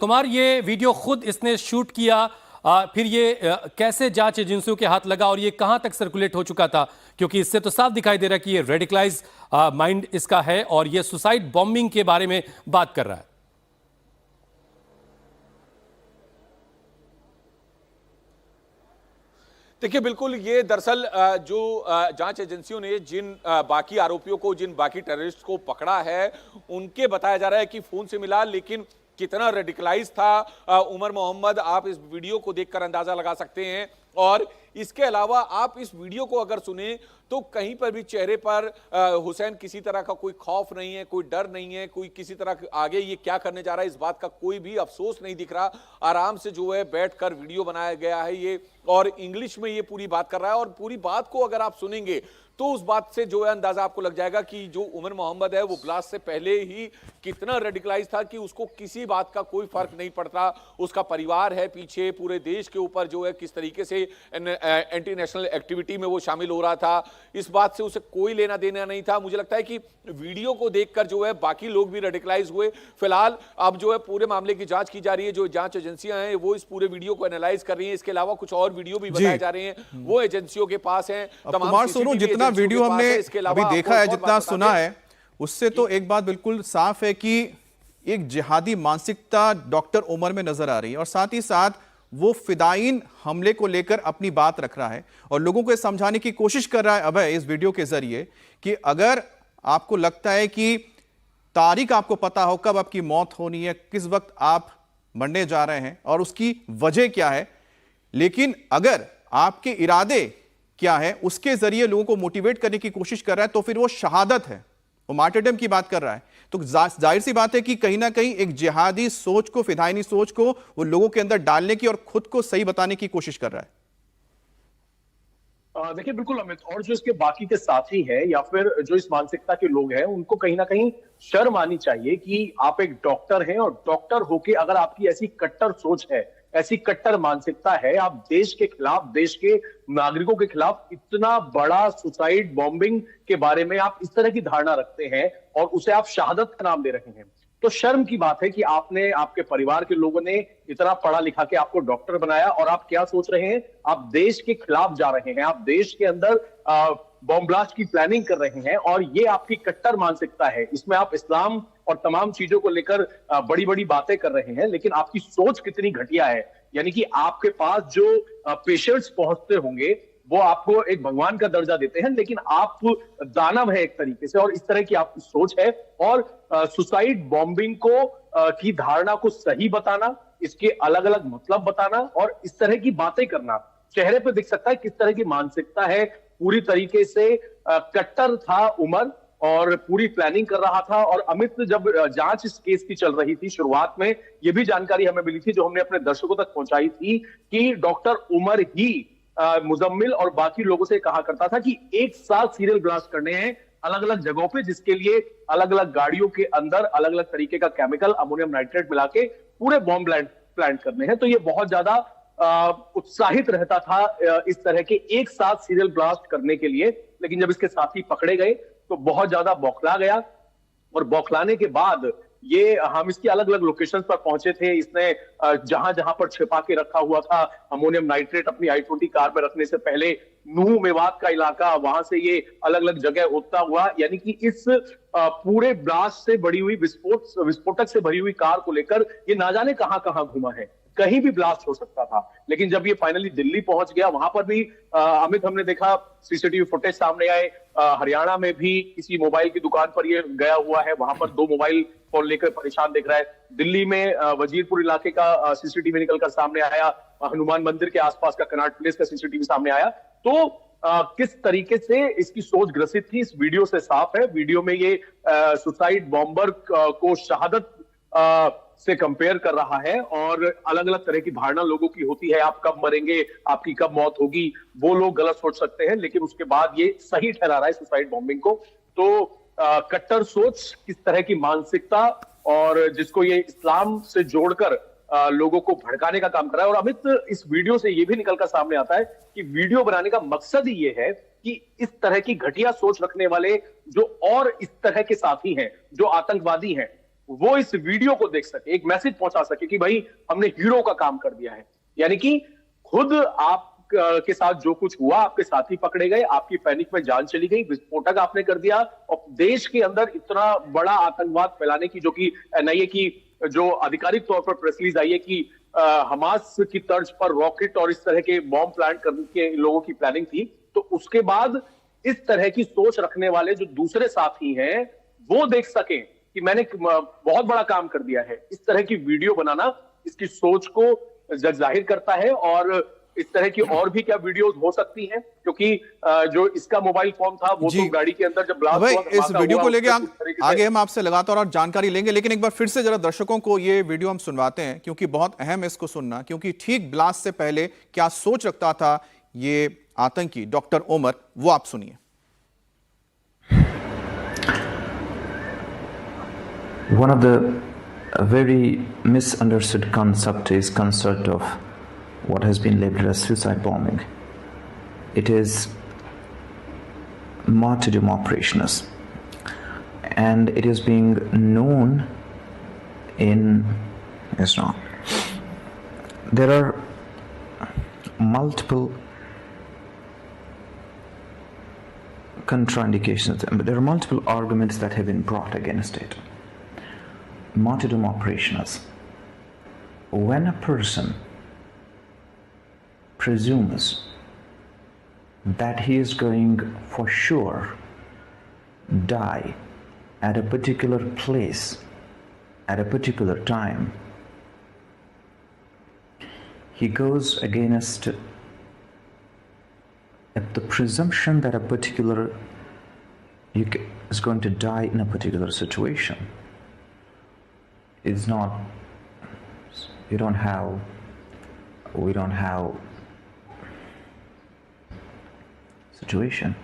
कुमार, ये वीडियो खुद इसने शूट किया, फिर ये कैसे जांच एजेंसियों के हाथ लगा और ये कहां तक सर्कुलेट हो चुका था? क्योंकि इससे तो साफ दिखाई दे रहा है कि ये रेडिकलाइज माइंड इसका है और ये सुसाइड बॉम्बिंग के बारे में बात कर रहा है। देखिए, बिल्कुल ये दरअसल जो जांच एजेंसियों ने जिन बाकी आरोपियों को, जिन बाकी टेररिस्ट को पकड़ा है, उनके बताया जा रहा है कि फोन से मिला, लेकिन कितना रेडिकलाइज था उमर मोहम्मद, आप इस वीडियो को देखकर अंदाजा लगा सकते हैं। और इसके अलावा आप इस वीडियो को अगर सुने तो कहीं पर भी चेहरे पर हुसैन किसी तरह का कोई खौफ नहीं है, कोई डर नहीं है, कोई किसी तरह आगे ये क्या करने जा रहा है इस बात का कोई भी अफसोस नहीं दिख रहा। आराम से जो है बैठकर वीडियो बनाया गया है ये, और इंग्लिश में ये पूरी बात कर रहा है। और पूरी बात को अगर आप सुनेंगे तो उस बात से जो है अंदाजा आपको लग जाएगा कि जो उमर मोहम्मद है वो ब्लास्ट से पहले ही कितना रेडिकलाइज था कि उसको किसी बात का कोई फर्क नहीं पड़ता। उसका परिवार है पीछे, पूरे देश के ऊपर जो है किस तरीके से एंटी नेशनल एक्टिविटी में वो शामिल हो रहा था, इस बात से उसे कोई लेना देना नहीं था। मुझे लगता है कि वीडियो को देखकर जो है बाकी लोग भी रेडिकलाइज हुए। फिलहाल अब जो है पूरे मामले की जांच की जा रही है, जो जांच एजेंसियां हैं वो इस पूरे वीडियो को एनालाइज कर रही हैं। इसके अलावा कुछ और वीडियो भी बताए जा रहे हैं, वो एजेंसियों के पास हैं। तमाम जितना वीडियो हमने अभी देखा है, जितना सुना है, उससे तो एक बात बिल्कुल साफ है कि एक जिहादी मानसिकता डॉक्टर उमर में नजर आ रही है, और साथ ही साथ वो फिदायीन हमले को लेकर अपनी बात रख रहा है और लोगों को समझाने की कोशिश कर रहा है अभय इस वीडियो के जरिए कि अगर आपको लगता है कि तारीख आपको पता हो कब आपकी मौत होनी है, किस वक्त आप मरने जा रहे हैं और उसकी वजह क्या है, लेकिन अगर आपके इरादे क्या है उसके जरिए लोगों को मोटिवेट करने की कोशिश कर रहा है तो फिर वो शहादत है, वो मार्टरडम की बात कर रहा है। तो जाहिर सी बात है कि कहीं ना कहीं एक जिहादी सोच को, फिदायनी सोच को वो लोगों के अंदर डालने की और खुद को सही बताने की कोशिश कर रहा है। देखिए बिल्कुल अमित, और जो इसके बाकी के साथी हैं या फिर जो इस मानसिकता के लोग हैं, उनको कहीं ना कहीं शर्म आनी चाहिए कि आप एक डॉक्टर हैं और डॉक्टर होके अगर आपकी ऐसी कट्टर सोच है, ऐसी कट्टर मानसिकता है, आप देश के खिलाफ, देश के नागरिकों के खिलाफ इतना बड़ा सुसाइड बॉम्बिंग के बारे में आप इस तरह की धारणा रखते हैं और उसे आप शहादत का नाम दे रहे हैं, तो शर्म की बात है कि आपने, आपके परिवार के लोगों ने इतना पढ़ा लिखा के आपको डॉक्टर बनाया और आप क्या सोच रहे हैं, आप देश के खिलाफ जा रहे हैं, आप देश के अंदर बॉम्ब ब्लास्ट की प्लानिंग कर रहे हैं, और ये आपकी कट्टर मानसिकता है। इसमें आप इस्लाम और तमाम चीजों को लेकर बड़ी बड़ी बातें कर रहे हैं, लेकिन आपकी सोच कितनी घटिया है। यानी कि आपके पास जो पेशेंट्स पहुंचते होंगे वो आपको एक भगवान का दर्जा देते हैं, लेकिन आप दानव है एक तरीके से, और इस तरह की आपकी सोच है। और सुसाइड बॉम्बिंग को की धारणा को सही बताना, इसके अलग अलग मतलब बताना और इस तरह की बातें करना, चेहरे पे दिख सकता है किस तरह की मानसिकता है। पूरी तरीके से कट्टर था उमर और पूरी प्लानिंग कर रहा था। और अमित, जब जांच इस केस की चल रही थी, शुरुआत में ये भी जानकारी हमें मिली थी जो हमने अपने दर्शकों तक पहुंचाई थी कि डॉक्टर उमर ही मुजम्मिल और बाकी लोगों से कहा करता था कि एक साथ सीरियल ब्लास्ट करने हैं अलग अलग जगहों पे, जिसके लिए अलग अलग गाड़ियों के अंदर अलग अलग तरीके का केमिकल, अमोनियम नाइट्रेट मिला के पूरे बॉम्ब प्लांट करने हैं। तो ये बहुत ज्यादा उत्साहित रहता था इस तरह के एक साथ सीरियल ब्लास्ट करने के लिए, लेकिन जब इसके साथी पकड़े गए तो बहुत ज्यादा बौखला गया। और बौखलाने के बाद ये, हम इसकी अलग अलग लोकेशंस पर पहुंचे थे, इसने जहां जहां पर छिपा के रखा हुआ था अमोनियम नाइट्रेट अपनी i20 कार में रखने से पहले, नूह मेवात का इलाका, वहां से ये अलग अलग जगह होता हुआ, यानी कि इस पूरे ब्लास्ट से बड़ी हुई विस्फोटक से भरी हुई कार को लेकर ये ना जाने कहां कहां घुमा है, कहीं भी ब्लास्ट हो सकता था। लेकिन जब ये फाइनली दिल्ली पहुंच गया, वहां पर भी अमित, हमने देखा सीसीटीवी फुटेज सामने आए, हरियाणा में भी किसी मोबाइल की दुकान पर ये गया हुआ है, वहां पर 2 मोबाइल फोन लेकर परेशान दिख रहा है। दिल्ली में वजीरपुर इलाके का सीसीटीवी निकलकर सामने आया, हनुमान मंदिर के आसपास का कनॉट प्लेस का सीसीटीवी सामने आया। तो किस तरीके से इसकी सोच ग्रसित थी इस वीडियो से साफ है। वीडियो में ये सुसाइड बॉम्बर को शहादत से कंपेयर कर रहा है और अलग अलग तरह की धारणा लोगों की होती है, आप कब मरेंगे, आपकी कब मौत होगी, वो लोग गलत सोच सकते हैं, लेकिन उसके बाद ये सही ठहरा रहा है सुसाइड बॉम्बिंग को। तो कट्टर सोच, किस तरह की मानसिकता, और जिसको ये इस्लाम से जोड़कर लोगों को भड़काने का काम कर रहा है। और अमित, इस वीडियो से ये भी निकलकर सामने आता है कि वीडियो बनाने का मकसद ही ये है कि इस तरह की घटिया सोच रखने वाले जो और इस तरह के साथी हैं, जो आतंकवादी हैं, वो इस वीडियो को देख सके, एक मैसेज पहुंचा सके कि भाई हमने हीरो का काम कर दिया है। यानी कि खुद आप के साथ जो कुछ हुआ, आपके साथी पकड़े गए, आपकी पैनिक में जान चली गई, विस्फोटक आपने कर दिया, और देश के अंदर इतना बड़ा आतंकवाद फैलाने की, जो कि एनआईए की जो आधिकारिक तौर पर प्रेस रिलीज आई है कि हमास की तर्ज पर रॉकेट और इस तरह के बॉम्ब प्लांट करने के लोगों की प्लानिंग थी। तो उसके बाद इस तरह की सोच रखने वाले जो दूसरे साथी हैं वो देख सकें कि मैंने बहुत बड़ा काम कर दिया है, इस तरह की वीडियो बनाना इसकी सोच को जाहिर करता है। और इस तरह की और भी क्या वीडियोस हो सकती हैं, क्योंकि जो इसका मोबाइल फोन था वो तो गाड़ी के अंदर जब ब्लास्ट भाई हुआ, इस वीडियो को लेके आगे हम आपसे से लगातार और जानकारी लेंगे, लेकिन एक बार फिर से जरा दर्शकों को ये वीडियो हम सुनवाते हैं, क्योंकि बहुत अहम है इसको सुनना, क्योंकि ठीक ब्लास्ट से पहले क्या सोच रखता था ये आतंकी डॉक्टर ओमर, वो आप सुनिए। One of the very misunderstood concept is concept of what has been labeled as suicide bombing. It is martyrdom operations, and it is being known in Islam. There are multiple contraindications, there are multiple arguments that have been brought against it. Martyrdom operations. When a person presumes that he is going for sure die at a particular place at a particular time, he goes against the presumption that a particular is going to die in a particular situation. It's not, we don't have situation.